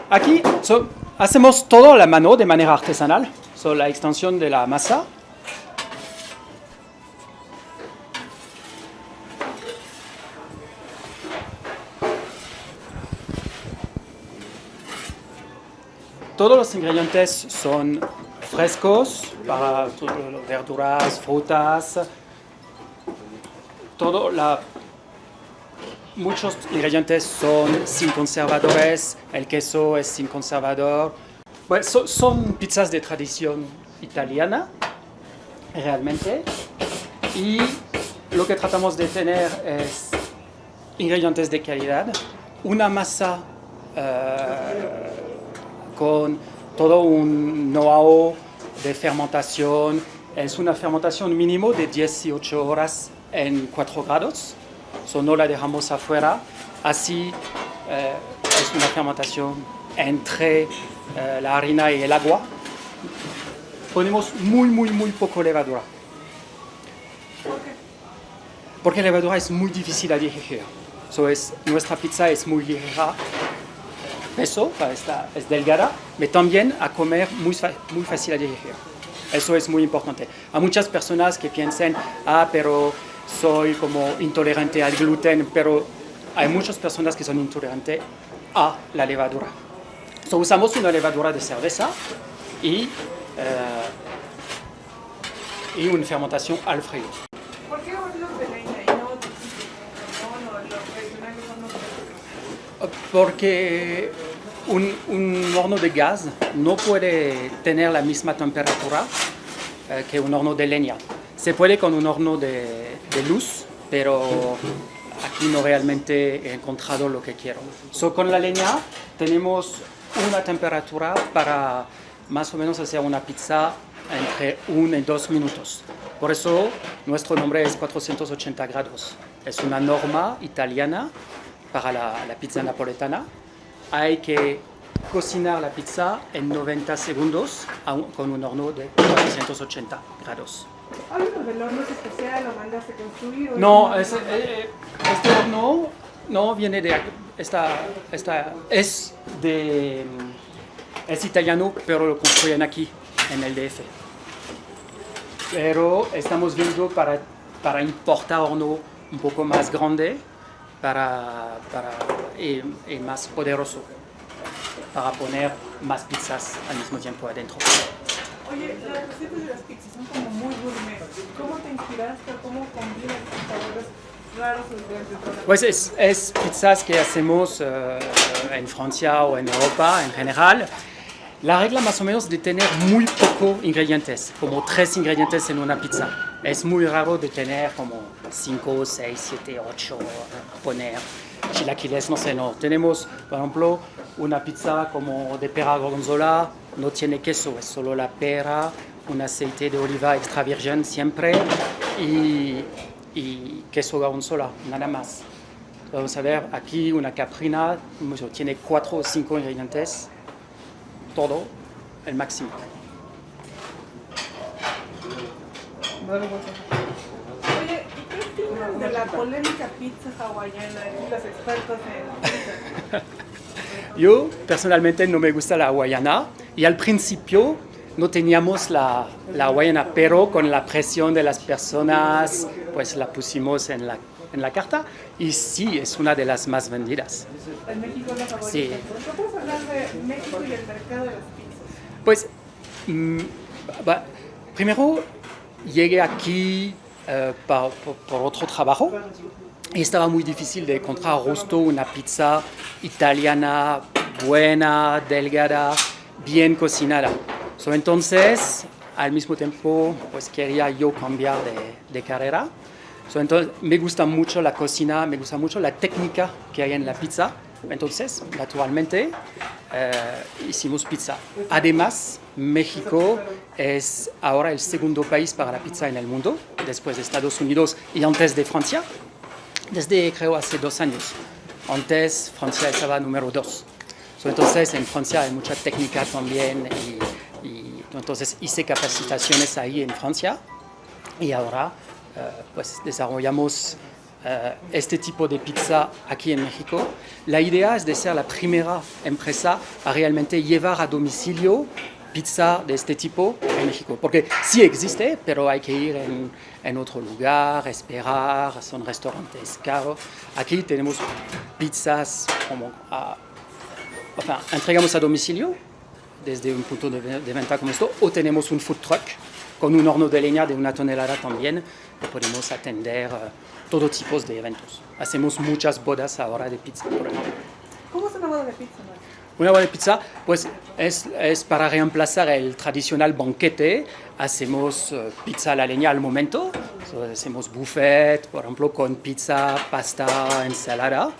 Aquí hacemos todo a la mano de manera artesanal. La extensión de la masa. Todos los ingredientes son frescos para verduras, frutas. Muchos ingredientes son sin conservadores. El queso es sin conservador. Pues son pizzas de tradición italiana, realmente. Y lo que tratamos de tener es ingredientes de calidad, una masa con todo un know-how de fermentación. Es una fermentación mínimo de 18 horas en 4 grados. No la dejamos afuera. Así es una fermentación entre la harina y el agua. Ponemos muy poco levadura. Porque la levadura es muy difícil a digerir. Nuestra pizza es muy ligera. Peso, es delgada, pero también a comer muy fácil a digerir. Eso es muy importante. Hay muchas personas que piensan, pero soy como intolerante al gluten, pero hay muchas personas que son intolerantes a la levadura. Usamos una levadura de cerveza y una fermentación al frío. ¿Por qué hornos de leña y no los tradicionales hornos de leña? Porque un horno de gas no puede tener la misma temperatura que un horno de leña. Se puede con un horno de luz, pero aquí no realmente he encontrado lo que quiero. Con la leña tenemos una temperatura para más o menos hacer una pizza entre 1 y 2 minutos. Por eso nuestro nombre es 480 grados. Es una norma italiana para la pizza napoletana. Hay que cocinar la pizza en 90 segundos con un horno de 480 grados. ¿Háblanos del horno especial o mandaste construir? No, este horno no viene de... Es italiano, pero lo construyen aquí, en el DF. Pero estamos viendo para importar horno un poco más grande y más poderoso, para poner más pizzas al mismo tiempo adentro. Oye, las recetas de las pizzas son como muy gourmet. ¿Cómo te inspiraste o cómo combinas estos sabores raros dentro de la Pues es pizzas que hacemos en Francia o en Europa en general. La regla más o menos de tener muy pocos ingredientes, como 3 ingredientes en una pizza. Es muy raro de tener como 5, 6, 7, 8, poner chilaquiles, no sé, no. Tenemos, por ejemplo, una pizza como de pera gorgonzola, no tiene queso, es solo la pera, un aceite de oliva extra virgen siempre y queso gorgonzola, nada más. Vamos a ver, aquí una caprina tiene 4 o 5 ingredientes, todo el máximo. Oye, ¿y qué opinas de la polémica pizza hawaiana? Los expertos en pizza. Yo personalmente no me gusta la hawaiana y al principio no teníamos la hawaiana, pero con la presión de las personas pues la pusimos en la carta y sí, es una de las más vendidas. En México es la favorita. Sí. ¿No puedes hablar de México y el mercado de las pizzas? Pues primero llegué aquí por otro trabajo y estaba muy difícil de encontrar justo una pizza italiana buena, delgada, bien cocinada. Entonces, al mismo tiempo, pues quería yo cambiar de carrera. Entonces, me gusta mucho la cocina, me gusta mucho la técnica que hay en la pizza. Entonces, naturalmente, hicimos pizza. Además, México es ahora el segundo país para la pizza en el mundo, después de Estados Unidos y antes de Francia, desde creo hace 2 años. Antes Francia estaba número 2. Entonces, en Francia hay mucha técnica también y entonces hice capacitaciones ahí en Francia y ahora pues desarrollamos este tipo de pizza aquí en México. La idea es de ser la primera empresa a realmente llevar a domicilio pizza de este tipo en México. Porque sí existe, pero hay que ir en otro lugar, esperar, son restaurantes caros. Aquí tenemos pizzas como entregamos a domicilio desde un punto de venta como esto, o tenemos un food truck con un horno de leña de 1 tonelada también, que podemos atender todo tipo de eventos. Hacemos muchas bodas ahora de pizza, por ejemplo. ¿Cómo es una boda de pizza, Marc? Una boda de pizza pues, es para reemplazar el tradicional banquete. Hacemos pizza a la leña al momento. Hacemos buffet, por ejemplo, con pizza, pasta, ensalada.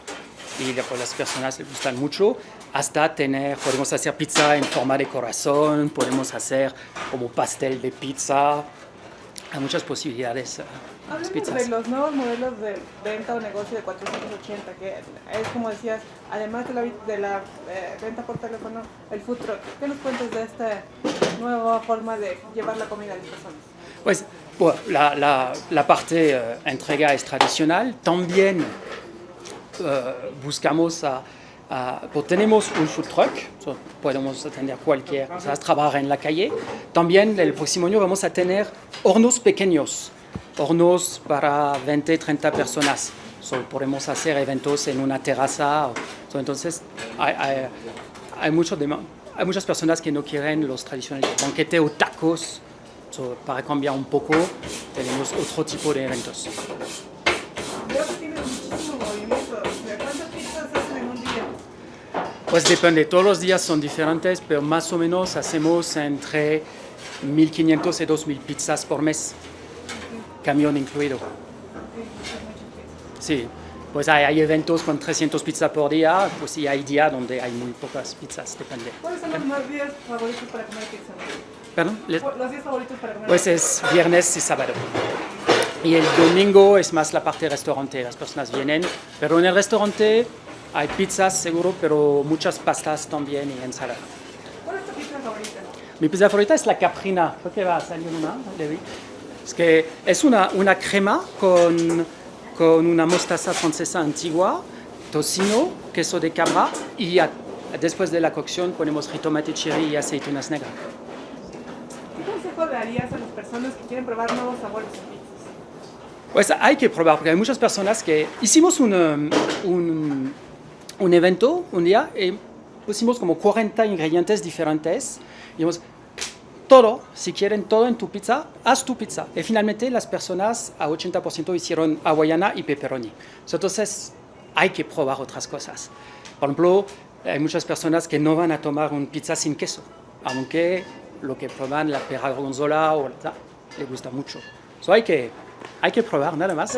Y pues, las personas les gustan mucho. Hasta podemos hacer pizza en forma de corazón, podemos hacer como pastel de pizza. Hay muchas posibilidades. Hablemos de los nuevos modelos de venta o negocio de 480, que es como decías, además de la venta por teléfono, el food truck. ¿Qué nos cuentas de esta nueva forma de llevar la comida a las personas? Pues la parte entrega es tradicional. También buscamos pues tenemos un food truck, podemos atender cualquier cosa, trabajar en la calle. También el próximo año vamos a tener hornos pequeños, hornos para 20, 30 personas. Podemos hacer eventos en una terraza. Entonces hay muchas personas que no quieren los tradicionales banquetes o tacos. Para cambiar un poco, tenemos otro tipo de eventos. Veo que tienes muchísimo movimiento. ¿Cuántas pizzas hacen en un día? Pues depende, todos los días son diferentes, pero más o menos hacemos entre 1.500 y 2.000 pizzas por mes, camión incluido. Sí, pues hay eventos con 300 pizzas por día, pues sí hay días donde hay muy pocas pizzas, depende. ¿Cuáles son los más días favoritos para comer pizza? ¿Perdón? Los días favoritos para comer Pues pizza. es viernes y sábado. Y el domingo es más la parte restaurante, las personas vienen, pero en el restaurante hay pizzas seguro, pero muchas pastas también y ensalada. ¿Cuál es tu pizza favorita? Mi pizza favorita es la caprina, creo que va a salir una, Levi. Es que es una crema con una mostaza francesa antigua, tocino, queso de cabra y después de la cocción ponemos jitomate cherry y aceitunas negras. ¿Qué consejo darías a las personas que quieren probar nuevos sabores en pizzas? Pues hay que probar, porque hay muchas personas que... Hicimos un evento un día y pusimos como 40 ingredientes diferentes. Y dijimos, todo, si quieren todo en tu pizza, haz tu pizza. Y finalmente las personas a 80% hicieron hawaiana y pepperoni. Entonces hay que probar otras cosas. Por ejemplo, hay muchas personas que no van a tomar una pizza sin queso, aunque lo que prueban la pera gorgonzola o les gusta mucho. Hay que probar nada más.